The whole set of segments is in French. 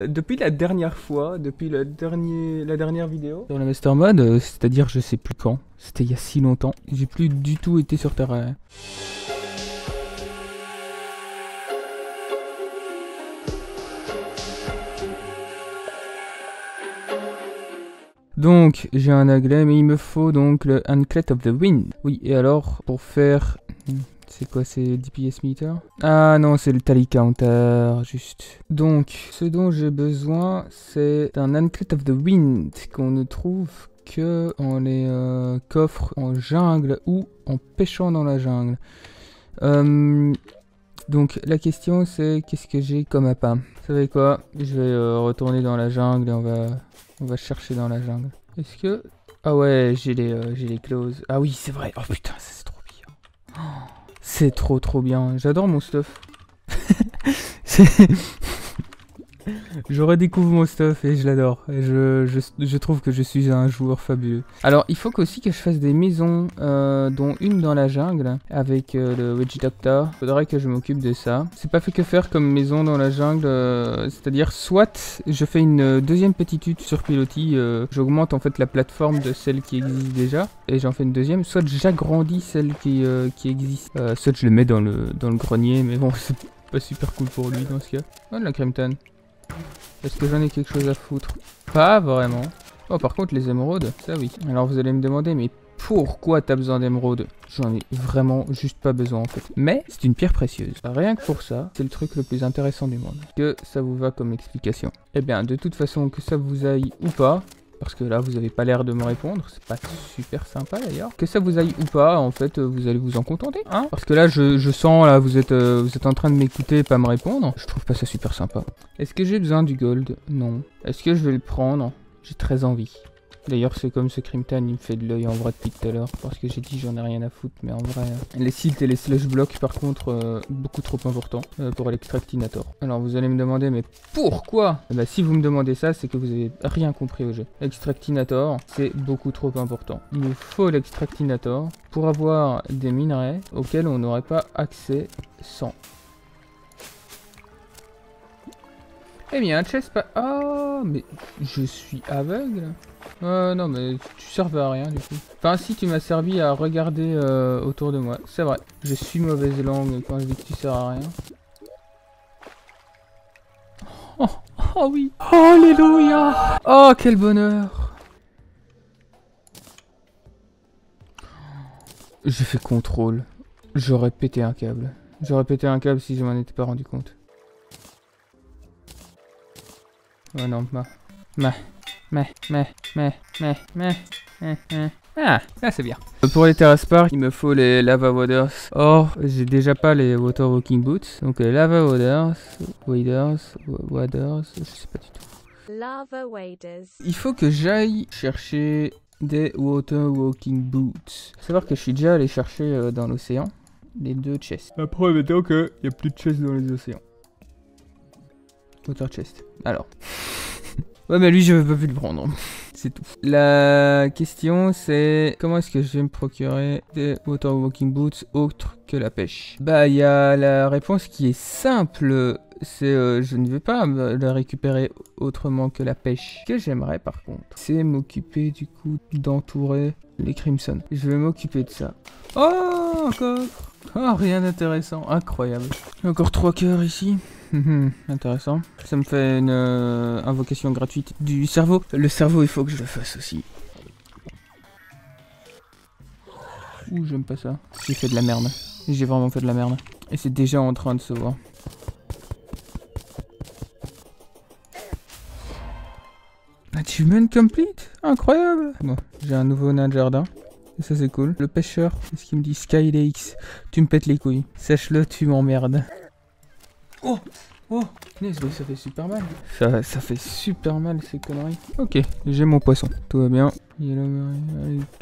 Depuis la dernière fois, depuis la dernière vidéo sur le Master Mode, c'est-à-dire je sais plus quand, c'était il y a si longtemps, j'ai plus du tout été sur Terra. Donc j'ai un aglet, mais il me faut donc le Anklet of the Wind. Oui, et alors pour faire... C'est quoi, c'est DPS meter? Ah non, c'est le tally counter, juste. Donc, ce dont j'ai besoin, c'est un Anklet of the Wind qu'on ne trouve que en les coffres en jungle ou en pêchant dans la jungle. Donc, la question c'est qu'est-ce que j'ai comme appât? Vous savez quoi? Je vais retourner dans la jungle et on va chercher dans la jungle. Est-ce que... Ah ouais, j'ai les clauses. Ah oui, c'est vrai. Oh putain, c'est trop bien. Oh. C'est trop bien. J'adore mon stuff. Je redécouvre mon stuff et je l'adore. Je trouve que je suis un joueur fabuleux. Alors, il faut aussi que je fasse des maisons, dont une dans la jungle, avec le Witch Doctor. Faudrait que je m'occupe de ça. C'est pas fait que faire comme maison dans la jungle, c'est-à-dire soit je fais une deuxième petite hutte sur pilotis, j'augmente en fait la plateforme de celle qui existe déjà, et j'en fais une deuxième, soit j'agrandis celle qui existe, soit je le mets dans le grenier, mais bon, c'est pas super cool pour lui dans ce cas. Oh, de la Crimton. Est-ce que j'en ai quelque chose à foutre? Pas vraiment. Oh, par contre, les émeraudes, ça oui. Alors vous allez me demander, mais pourquoi t'as besoin d'émeraudes? J'en ai vraiment juste pas besoin en fait. Mais c'est une pierre précieuse. Rien que pour ça, c'est le truc le plus intéressant du monde. Que ça vous va comme explication? Eh bien, de toute façon, que ça vous aille ou pas, parce que là, vous avez pas l'air de me répondre. C'est pas super sympa d'ailleurs. Que ça vous aille ou pas, en fait, vous allez vous en contenter. Hein? Parce que là, je sens, là, vous êtes en train de m'écouter et pas me répondre. Je trouve pas ça super sympa. Est-ce que j'ai besoin du gold? Non. Est-ce que je vais le prendre? J'ai très envie. D'ailleurs, c'est comme ce Crimton, il me fait de l'œil en vrai depuis tout à l'heure. Parce que j'ai dit j'en ai rien à foutre, mais en vrai... Les silts et les slush blocks, par contre, beaucoup trop importants pour l'extractinator. Alors, vous allez me demander, mais pourquoi? Eh ben, si vous me demandez ça, c'est que vous avez rien compris au jeu. L'extractinator, c'est beaucoup trop important. Il nous faut l'extractinator pour avoir des minerais auxquels on n'aurait pas accès sans. Eh bien, chest pas... Oh, mais je suis aveugle. Non, mais tu servais à rien du coup. Enfin, si, tu m'as servi à regarder autour de moi. C'est vrai. Je suis mauvaise langue quand je dis que tu sers à rien. Oh, oh oui. Oh, alléluia. Oh, quel bonheur. J'ai fait contrôle. J'aurais pété un câble. J'aurais pété un câble si je m'en étais pas rendu compte. Oh non, Ah, là c'est bien. Pour les terraspars, il me faut les lava waders. Or, j'ai déjà pas les water walking boots. Donc les lava waders, je sais pas du tout. Lava waders. Il faut que j'aille chercher des water walking boots. Faut savoir que je suis déjà allé chercher dans l'océan les 2 chests. Après, mettons qu'il n'y a plus de chests dans les océans. Water chest. Alors. Ouais, mais lui, je veux pas plus le prendre. C'est tout. La question, c'est comment est-ce que je vais me procurer des water walking boots autres que la pêche? Bah, il y a la réponse qui est simple. C'est je ne vais pas la récupérer autrement que la pêche. Ce que j'aimerais, par contre, c'est m'occuper du coup d'entourer les Crimson. Je vais m'occuper de ça. Oh, encore. Oh, rien d'intéressant. Incroyable. Encore 3 cœurs ici. Intéressant. Ça me fait une invocation gratuite du cerveau. Le cerveau, il faut que je le fasse aussi. Ouh, j'aime pas ça. J'ai fait de la merde. J'ai vraiment fait de la merde. Et c'est déjà en train de se voir. Achievement complete. Incroyable. Bon, j'ai un nouveau nain de jardin. Et ça, c'est cool. Le pêcheur, qu'est-ce qu'il me dit? Skylakes. Tu me pètes les couilles. Sache-le, tu m'emmerdes. Oh, oh, ça fait super mal. Ça fait super mal ces conneries. Ok, j'ai mon poisson. Tout va bien. Yellow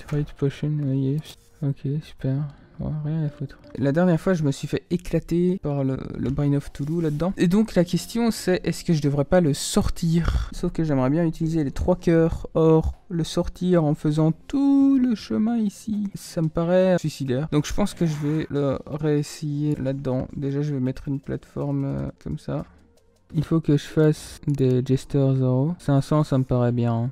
Great Potion, yes. Ok, super. Ouais, rien à foutre. La dernière fois, je me suis fait éclater par le Brain of Toulouse là-dedans. Et donc, la question, c'est est-ce que je devrais pas le sortir? Sauf que j'aimerais bien utiliser les 3 cœurs. Or, le sortir en faisant tout le chemin ici, ça me paraît suicidaire. Donc, je pense que je vais le réessayer là-dedans. Déjà, je vais mettre une plateforme comme ça. Il faut que je fasse des Jester Zoro. 500, ça me paraît bien. Hein.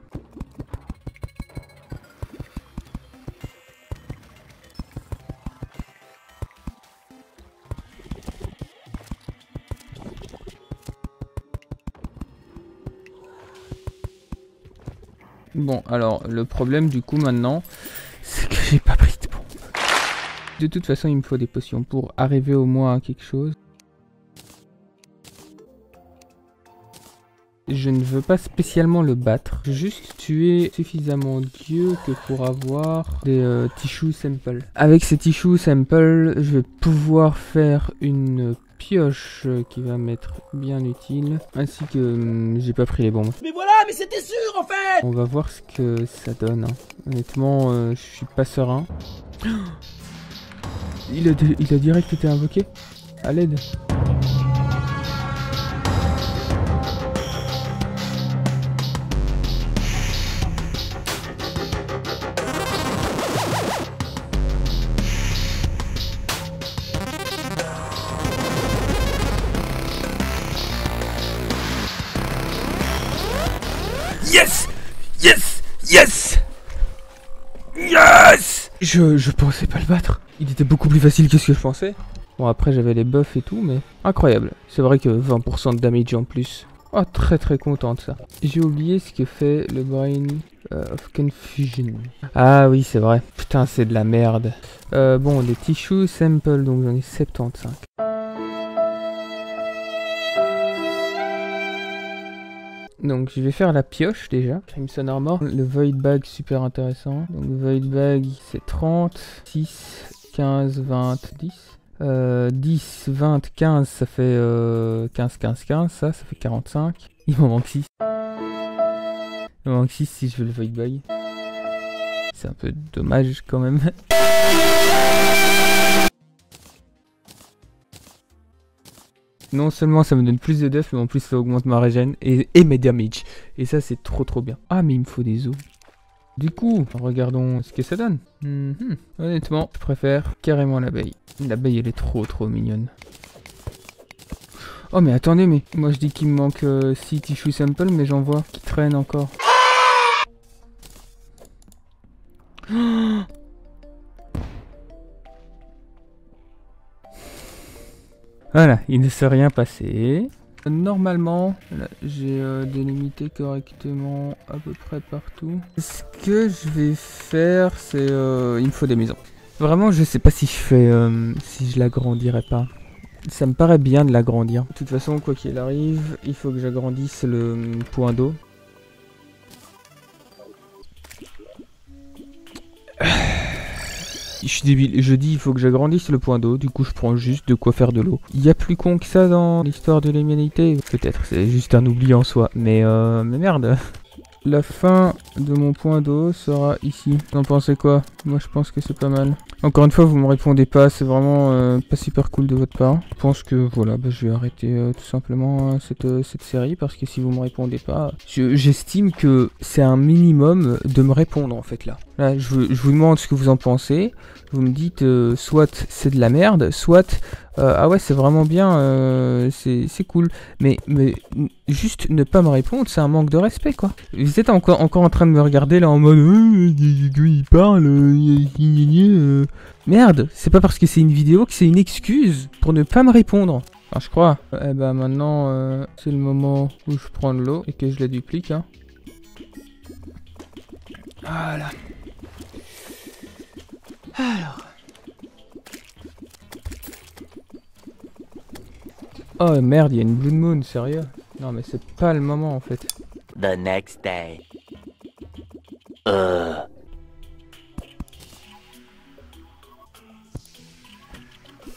Bon, alors, le problème du coup maintenant, c'est que j'ai pas pris de bombe. De toute façon, il me faut des potions pour arriver au moins à quelque chose. Je ne veux pas spécialement le battre, juste tuer suffisamment Dieu que pour avoir des tissue samples. Avec ces tissue samples, je vais pouvoir faire une pioche qui va m'être bien utile, ainsi que j'ai pas pris les bombes. Mais voilà, mais c'était sûr en fait. On va voir ce que ça donne. Hein. Honnêtement, je suis pas serein. Il a direct été invoqué. À l'aide. Yes, yes, yes, yes. Je pensais pas le battre. Il était beaucoup plus facile que ce que je pensais. Bon, après j'avais les buffs et tout, mais incroyable. C'est vrai que 20% de damage en plus. Oh, très très content de ça. J'ai oublié ce que fait le Brain of Confusion. Ah oui, c'est vrai. Putain, c'est de la merde. Bon, des tissue samples, donc j'en ai 75. Donc je vais faire la pioche déjà. Crimson Armor. Le Void Bag, super intéressant. Donc le Void Bag, c'est 30, 6, 15, 20, 10. 10, 20, 15, ça fait 15, 15, 15, ça fait 45. Il m'en manque 6. Il m'en manque 6 si je veux le Void Bag. C'est un peu dommage quand même. Non seulement ça me donne plus de def, mais en plus ça augmente ma régène et mes damage. Et ça c'est trop bien. Ah mais il me faut des os. Du coup, regardons ce que ça donne. Honnêtement, je préfère carrément l'abeille. L'abeille elle est trop mignonne. Oh mais attendez, mais moi je dis qu'il me manque 6 tissue samples, mais j'en vois qui traînent encore. Voilà, il ne s'est rien passé. Normalement, j'ai délimité correctement à peu près partout. Ce que je vais faire, c'est... il me faut des maisons. Vraiment, je sais pas si je fais... si je l'agrandirai pas. Ça me paraît bien de l'agrandir. De toute façon, quoi qu'il arrive, il faut que j'agrandisse le point d'eau. Je suis débile, je dis il faut que j'agrandisse le point d'eau, du coup je prends juste de quoi faire de l'eau. Il y a plus con que ça dans l'histoire de l'humanité. Peut-être, c'est juste un oubli en soi, mais merde. La fin de mon point d'eau sera ici. Vous en pensez quoi? Moi je pense que c'est pas mal. Encore une fois, vous me répondez pas, c'est vraiment pas super cool de votre part. Je pense que voilà, je vais arrêter tout simplement cette série parce que si vous me répondez pas, j'estime que c'est un minimum de me répondre en fait là. Là, je vous demande ce que vous en pensez. Vous me dites soit c'est de la merde, soit ah ouais c'est vraiment bien, c'est cool. Mais juste ne pas me répondre, c'est un manque de respect quoi. Vous êtes encore en train de me regarder là en mode il parle, merde, c'est pas parce que c'est une vidéo que c'est une excuse pour ne pas me répondre. Enfin, je crois. Eh ben maintenant c'est le moment où je prends de l'eau et que je la duplique. Hein. Voilà. Alors. Oh merde, il y a une Blue Moon, sérieux? Non mais c'est pas le moment en fait. The next day.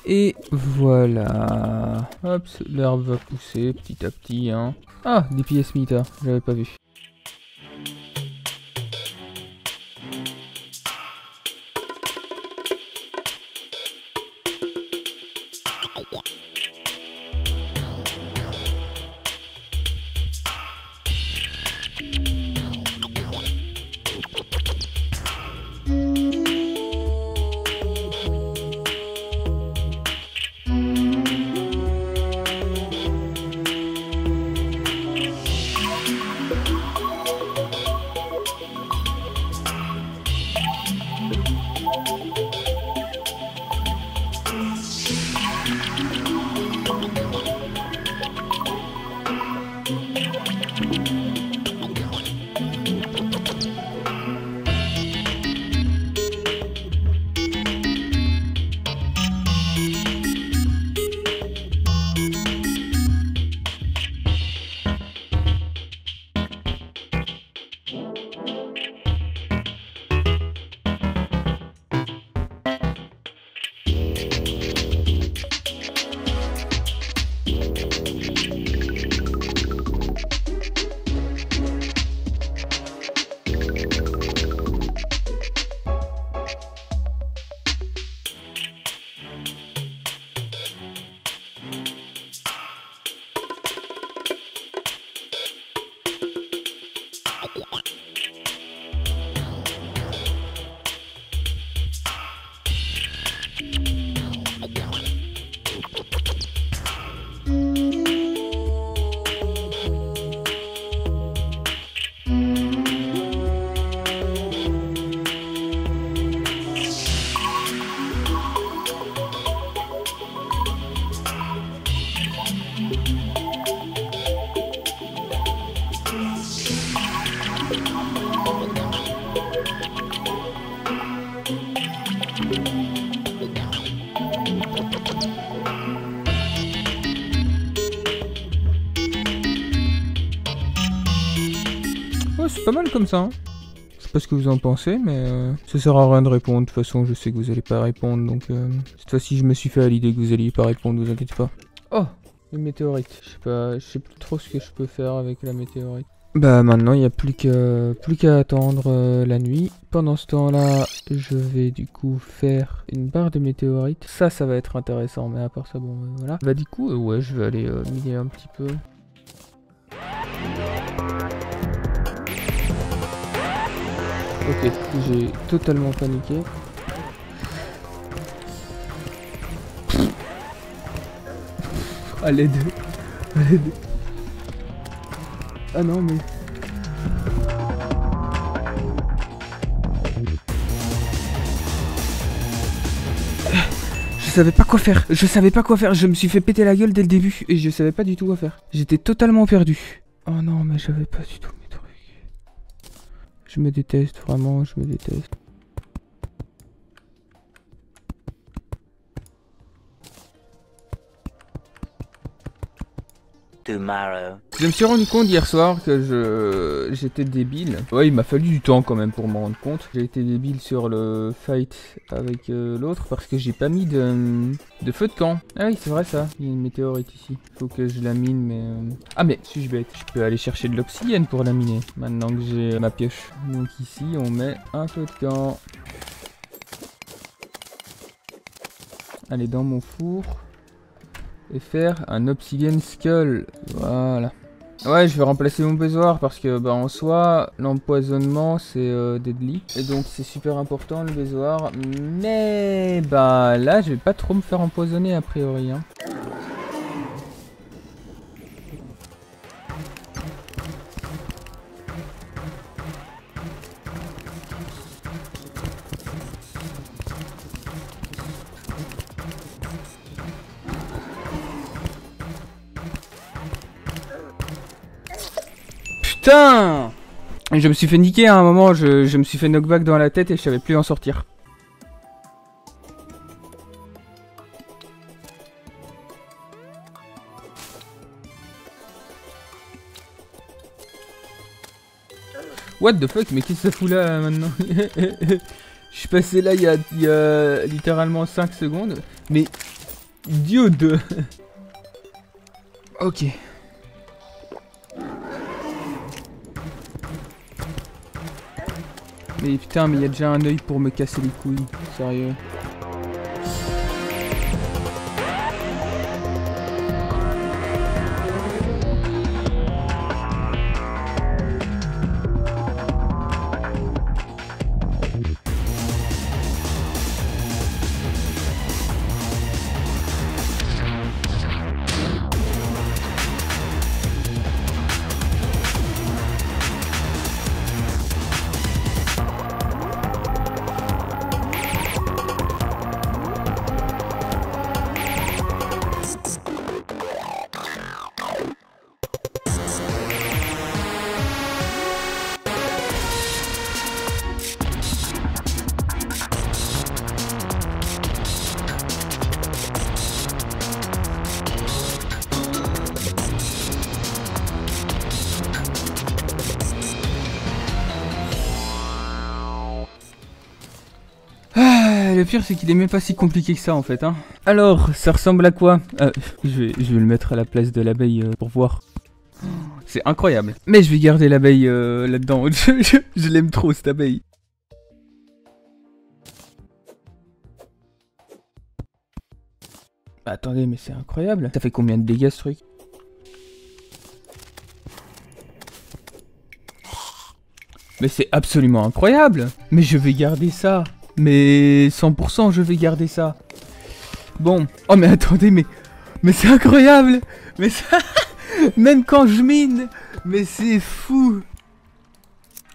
Et voilà. Hop, l'herbe va pousser petit à petit. Hein. Ah, des pièces meter, j'avais pas vu. C'est pas mal comme ça. Hein. Je sais pas ce que vous en pensez, mais ça sert à rien de répondre. De toute façon, je sais que vous allez pas répondre, donc cette fois-ci, je me suis fait à l'idée que vous alliez pas répondre, vous inquiétez pas. Oh, une météorite. Je sais plus trop ce que je peux faire avec la météorite. Bah maintenant, il n'y a plus qu'à attendre la nuit. Pendant ce temps-là, je vais du coup faire une barre de météorite. Ça va être intéressant, mais à part ça, bon, voilà. Bah du coup, ouais, je vais aller miner un petit peu. Ok, j'ai totalement paniqué. À l'aide. À l'aide. Ah non mais... Je savais pas quoi faire. Je me suis fait péter la gueule dès le début. Et je savais pas du tout quoi faire. J'étais totalement perdu. Oh non mais j'avais pas du tout mes trucs. Je me déteste, vraiment, je me déteste. Tomorrow. Je me suis rendu compte hier soir que j'étais débile. Ouais, il m'a fallu du temps quand même pour m'en rendre compte. J'ai été débile sur le fight avec l'autre parce que j'ai pas mis de feu de camp. Ah oui, c'est vrai ça. Il y a une météorite ici. Faut que je la mine, mais... Ah mais, suis-je bête. Je peux aller chercher de l'oxygène pour la miner. Maintenant que j'ai ma pioche. Donc ici, on met un feu de camp. Allez, dans mon four. Et faire un obsidian skull. Voilà. Ouais, je vais remplacer mon besoir parce que bah en soi l'empoisonnement c'est deadly et donc c'est super important le besoir. Mais bah là je vais pas trop me faire empoisonner a priori. Hein. Putain! Je me suis fait niquer à un moment, je me suis fait knockback dans la tête et je savais plus en sortir. What the fuck, mais qu'est-ce que ça fout là maintenant? Je suis passé là il y a littéralement 5 secondes. Mais... Dude. Ok. Mais putain, mais il y a déjà un œil pour me casser les couilles, sérieux. le pire, c'est qu'il est même pas si compliqué que ça, en fait, hein. Alors, ça ressemble à quoi? Je vais le mettre à la place de l'abeille pour voir. C'est incroyable. Mais je vais garder l'abeille là-dedans. Je l'aime trop, cette abeille. Attendez, mais c'est incroyable. Ça fait combien de dégâts, ce truc? Mais c'est absolument incroyable. Mais je vais garder ça. Mais 100% je vais garder ça. Bon. Oh mais attendez, mais c'est incroyable. Mais ça... Même quand je mine. Mais c'est fou.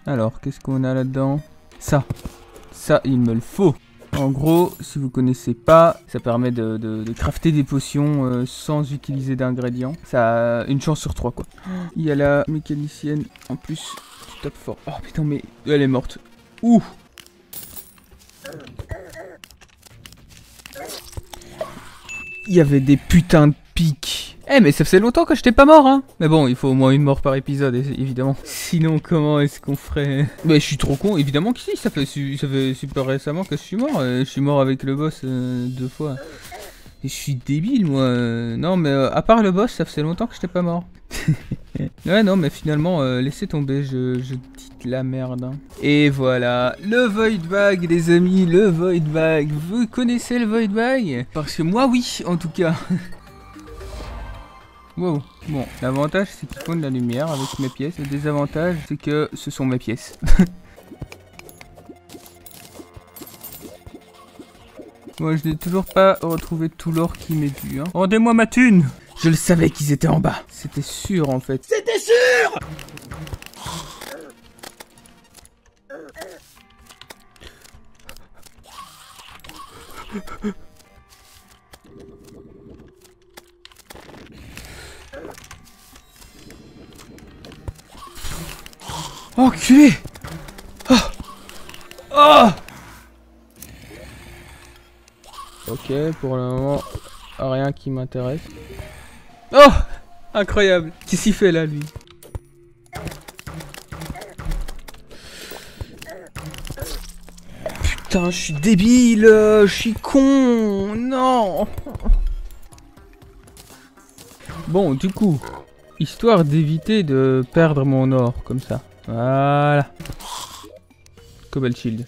Alors, qu'est-ce qu'on a là-dedans? Ça, il me le faut. En gros, si vous connaissez pas, ça permet de crafter des potions sans utiliser d'ingrédients. Ça a une chance sur 3, quoi. Il y a la mécanicienne en plus. Tu tapes fort. Oh putain, mais elle est morte. Ouh. Il y avait des putains de pics. Eh mais ça faisait longtemps que j'étais pas mort, hein. Mais bon, il faut au moins une mort par épisode, évidemment. Sinon, comment est-ce qu'on ferait? Mais je suis trop con, évidemment que si, ça fait super récemment que je suis mort. Je suis mort avec le boss 2 fois. Et je suis débile, moi. Non, mais à part le boss, ça faisait longtemps que j'étais pas mort. Ouais, non, mais finalement, laissez tomber, je dis de la merde. Hein. Et voilà, le Void Bag, les amis, le Void Bag. Vous connaissez le Void Bag? Parce que moi, oui, en tout cas. Wow, bon, l'avantage c'est qu'ils font de la lumière avec mes pièces. Le désavantage c'est que ce sont mes pièces. Moi je n'ai toujours pas retrouvé tout l'or qui m'est dû. Hein. Rendez-moi ma thune! Je le savais qu'ils étaient en bas. C'était sûr en fait. C'était sûr! Enculé! Oh! Oh! Ok, pour le moment, rien qui m'intéresse. Oh! Incroyable! Qu'est-ce qu'il fait là, lui? Putain, je suis débile! Je suis con! Non! Bon, du coup, histoire d'éviter de perdre mon or, comme ça. Voilà. Cobalt Shield.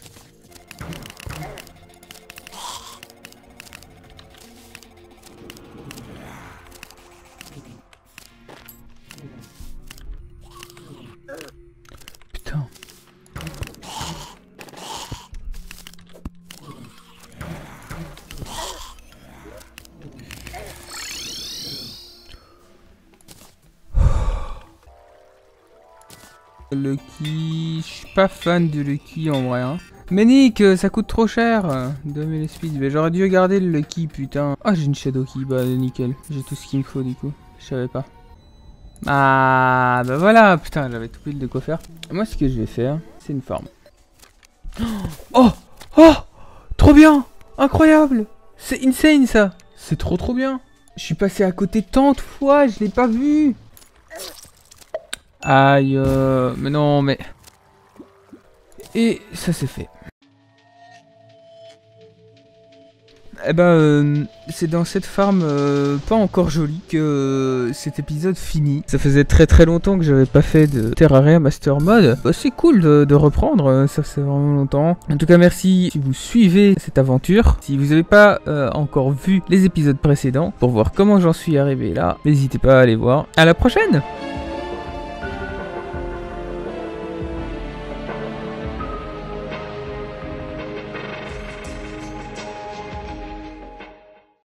Putain. Lucky, je suis pas fan de Lucky en vrai. Hein. Mais Nick, ça coûte trop cher. 2000 speed, mais j'aurais dû garder le Lucky, putain. Ah, j'ai une Shadow Key, bah nickel. J'ai tout ce qu'il me faut du coup. Je savais pas. Ah, bah voilà, putain, j'avais tout pile de quoi faire. Moi, ce que je vais faire, c'est une farm. Oh, oh, trop bien, incroyable. C'est insane ça. C'est trop bien. Je suis passé à côté tant de fois, je l'ai pas vu. Aïe, mais non, mais... Et ça c'est fait. Eh ben, c'est dans cette farm pas encore jolie que cet épisode finit. Ça faisait très longtemps que j'avais pas fait de Terraria Master Mode. Bah, c'est cool de reprendre, ça fait vraiment longtemps. En tout cas, merci si vous suivez cette aventure. Si vous n'avez pas encore vu les épisodes précédents pour voir comment j'en suis arrivé là, n'hésitez pas à aller voir. À la prochaine!